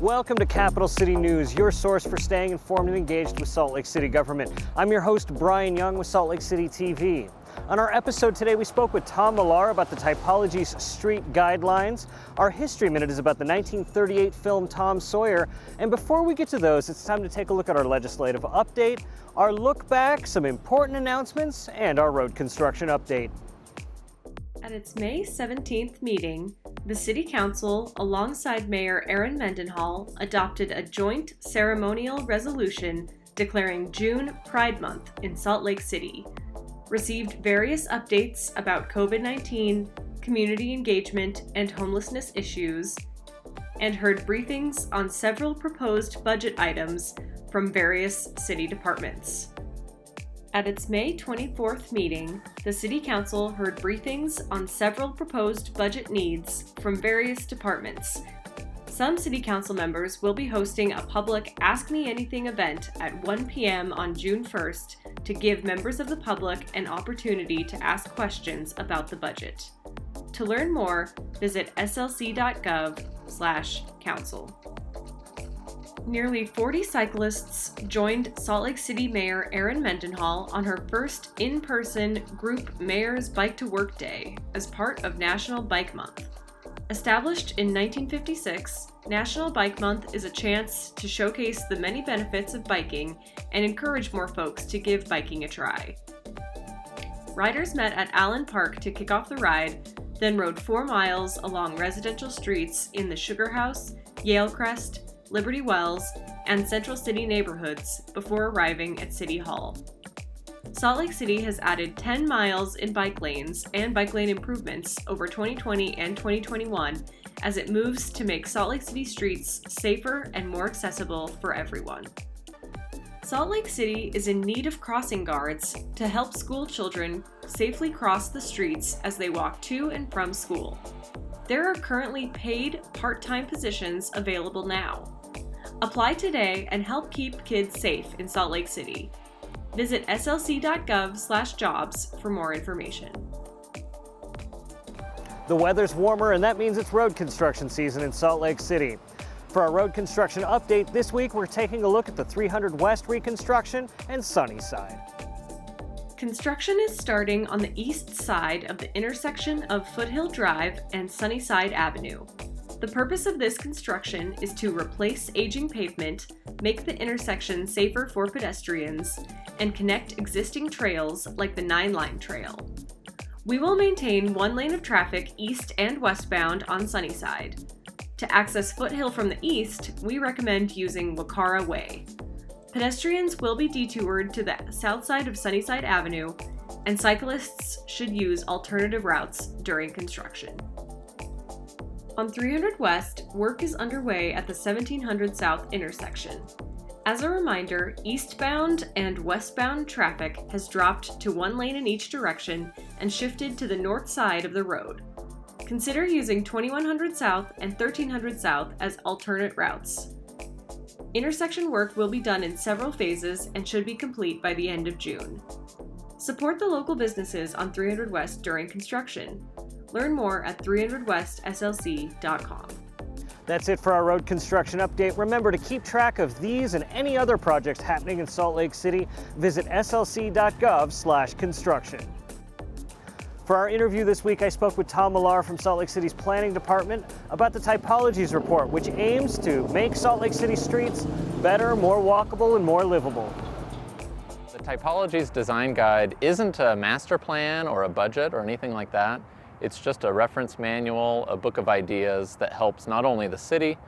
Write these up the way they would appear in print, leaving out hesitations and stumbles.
Welcome to Capital City News, your source for staying informed and engaged with Salt Lake City government. I'm your host, Brian Young with Salt Lake City TV. On our episode today, we spoke with Tom Millar about the Typologies Street Guidelines. Our History Minute is about the 1938 film Tom Sawyer. And before we get to those, it's time to take a look at our legislative update, our look back, some important announcements, and our road construction update. At its May 17th meeting, the City Council, alongside Mayor Aaron Mendenhall, adopted a joint ceremonial resolution declaring June Pride Month in Salt Lake City, received various updates about COVID-19, community engagement, and homelessness issues, and heard briefings on several proposed budget items from various city departments. At its May 24th meeting, the City Council heard briefings on several proposed budget needs from various departments. Some City Council members will be hosting a public Ask Me Anything event at 1 p.m. on June 1st to give members of the public an opportunity to ask questions about the budget. To learn more, visit slc.gov/council. Nearly 40 cyclists joined Salt Lake City Mayor Aaron Mendenhall on her first in-person group Mayor's Bike to Work Day as part of National Bike Month. Established in 1956, National Bike Month is a chance to showcase the many benefits of biking and encourage more folks to give biking a try. Riders met at Allen Park to kick off the ride, then rode 4 miles along residential streets in the Sugar House, Yalecrest, Liberty Wells, and Central City neighborhoods before arriving at City Hall. Salt Lake City has added 10 miles in bike lanes and bike lane improvements over 2020 and 2021 as it moves to make Salt Lake City streets safer and more accessible for everyone. Salt Lake City is in need of crossing guards to help school children safely cross the streets as they walk to and from school. There are currently paid part-time positions available now. Apply today and help keep kids safe in Salt Lake City. Visit slc.gov/jobs for more information. The weather's warmer, and that means it's road construction season in Salt Lake City. For our road construction update this week, we're taking a look at the 300 West reconstruction and Sunnyside. Construction is starting on the east side of the intersection of Foothill Drive and Sunnyside Avenue. The purpose of this construction is to replace aging pavement, make the intersection safer for pedestrians, and connect existing trails like the 9-Line Trail. We will maintain 1 lane of traffic east and westbound on Sunnyside. To access Foothill from the east, we recommend using Wacara Way. Pedestrians will be detoured to the south side of Sunnyside Avenue, and cyclists should use alternative routes during construction. On 300 West, work is underway at the 1700 South intersection. As a reminder, eastbound and westbound traffic has dropped to 1 lane in each direction and shifted to the north side of the road. Consider using 2100 South and 1300 South as alternate routes. Intersection work will be done in several phases and should be complete by the end of June. Support the local businesses on 300 West during construction. Learn more at 300westslc.com. That's it for our road construction update. Remember to keep track of these and any other projects happening in Salt Lake City. Visit slc.gov/construction. For our interview this week, I spoke with Tom Millar from Salt Lake City's Planning Department about the Typologies Report, which aims to make Salt Lake City streets better, more walkable, and more livable. The Typologies Design Guide isn't a master plan or a budget or anything like that. It's just a reference manual, a book of ideas that helps not only the city,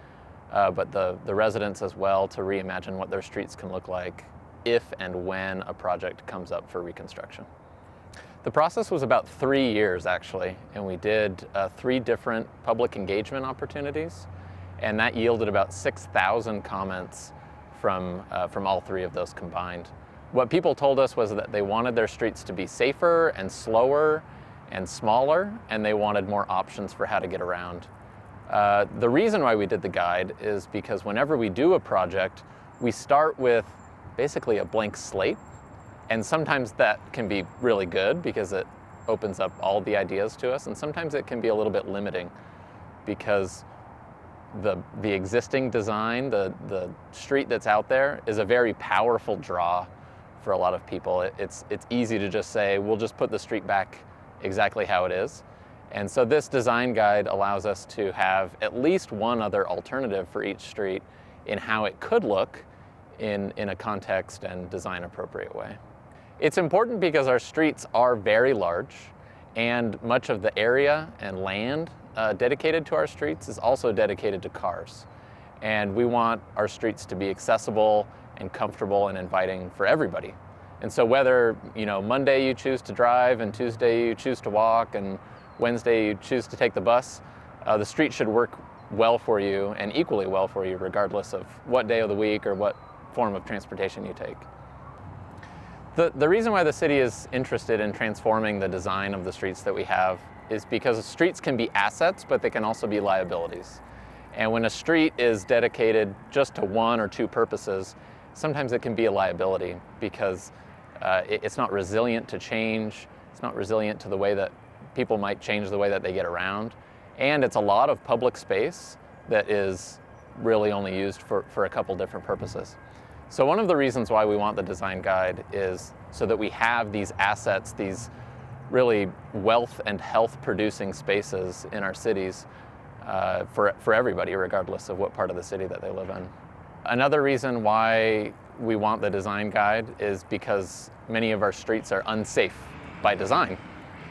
but the residents as well to reimagine what their streets can look like if and when a project comes up for reconstruction. The process was about 3 years actually, and we did 3 different public engagement opportunities, and that yielded about 6,000 comments from all 3 of those combined. What people told us was that they wanted their streets to be safer and slower and smaller, and they wanted more options for how to get around. The reason why we did the guide is because whenever we do a project, we start with basically a blank slate, and sometimes that can be really good because it opens up all the ideas to us, and sometimes it can be a little bit limiting because the existing design, the street that's out there, is a very powerful draw for a lot of people. It's easy to just say, we'll just put the street back exactly how it is. And so this design guide allows us to have at least one other alternative for each street in how it could look in a context and design appropriate way. It's important because our streets are very large, and much of the area and land dedicated to our streets is also dedicated to cars. And we want our streets to be accessible and comfortable and inviting for everybody. And so whether, Monday you choose to drive and Tuesday you choose to walk and Wednesday you choose to take the bus, the street should work well for you and equally well for you regardless of what day of the week or what form of transportation you take. The reason why the city is interested in transforming the design of the streets that we have is because streets can be assets, but they can also be liabilities. And when a street is dedicated just to one or two purposes, sometimes it can be a liability because it's not resilient to change. It's not resilient to the way that people might change the way that they get around. And it's a lot of public space that is really only used for a couple different purposes. So one of the reasons why we want the design guide is so that we have these assets, these really wealth and health producing spaces in our cities for everybody, regardless of what part of the city that they live in. Another reason why we want the design guide is because many of our streets are unsafe by design,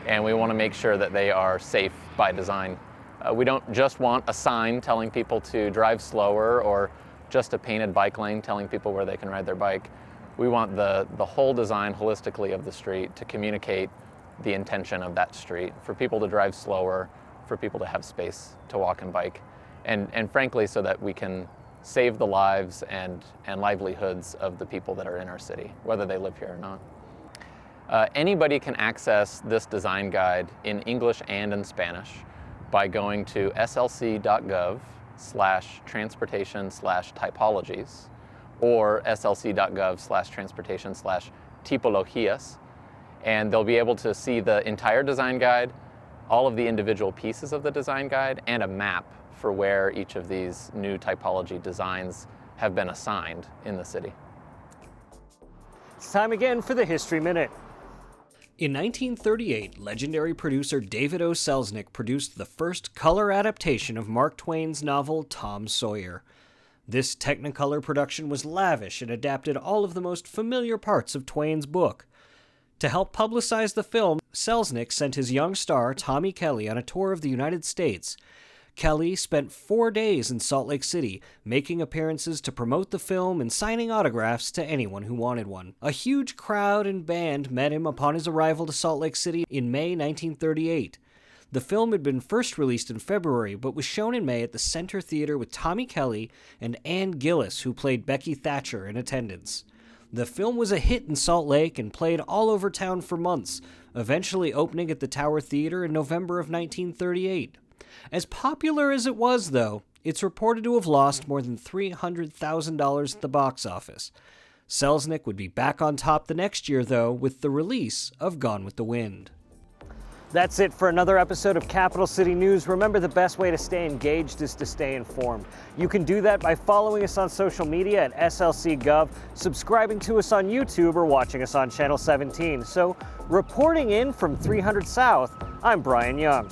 and we want to make sure that they are safe by design. We don't just want a sign telling people to drive slower or just a painted bike lane telling people where they can ride their bike. We want the whole design holistically of the street to communicate the intention of that street, for people to drive slower, for people to have space to walk and bike, and frankly, so that we can save the lives and livelihoods of the people that are in our city, whether they live here or not. Anybody can access this design guide in English and in Spanish by going to slc.gov/transportation/typologies or slc.gov/transportation/typologies, and they'll be able to see the entire design guide, all of the individual pieces of the design guide, and a map for where each of these new typology designs have been assigned in the city. It's time again for the History Minute. In 1938, legendary producer David O. Selznick produced the first color adaptation of Mark Twain's novel Tom Sawyer. This Technicolor production was lavish and adapted all of the most familiar parts of Twain's book. To help publicize the film, Selznick sent his young star, Tommy Kelly, on a tour of the United States. Kelly spent 4 days in Salt Lake City, making appearances to promote the film and signing autographs to anyone who wanted one. A huge crowd and band met him upon his arrival to Salt Lake City in May 1938. The film had been first released in February, but was shown in May at the Center Theater with Tommy Kelly and Ann Gillis, who played Becky Thatcher, in attendance. The film was a hit in Salt Lake and played all over town for months, eventually opening at the Tower Theater in November of 1938. As popular as it was, though, it's reported to have lost more than $300,000 at the box office. Selznick would be back on top the next year, though, with the release of Gone with the Wind. That's it for another episode of Capital City News. Remember, the best way to stay engaged is to stay informed. You can do that by following us on social media at SLC.gov, subscribing to us on YouTube, or watching us on Channel 17. So, reporting in from 300 South, I'm Brian Young.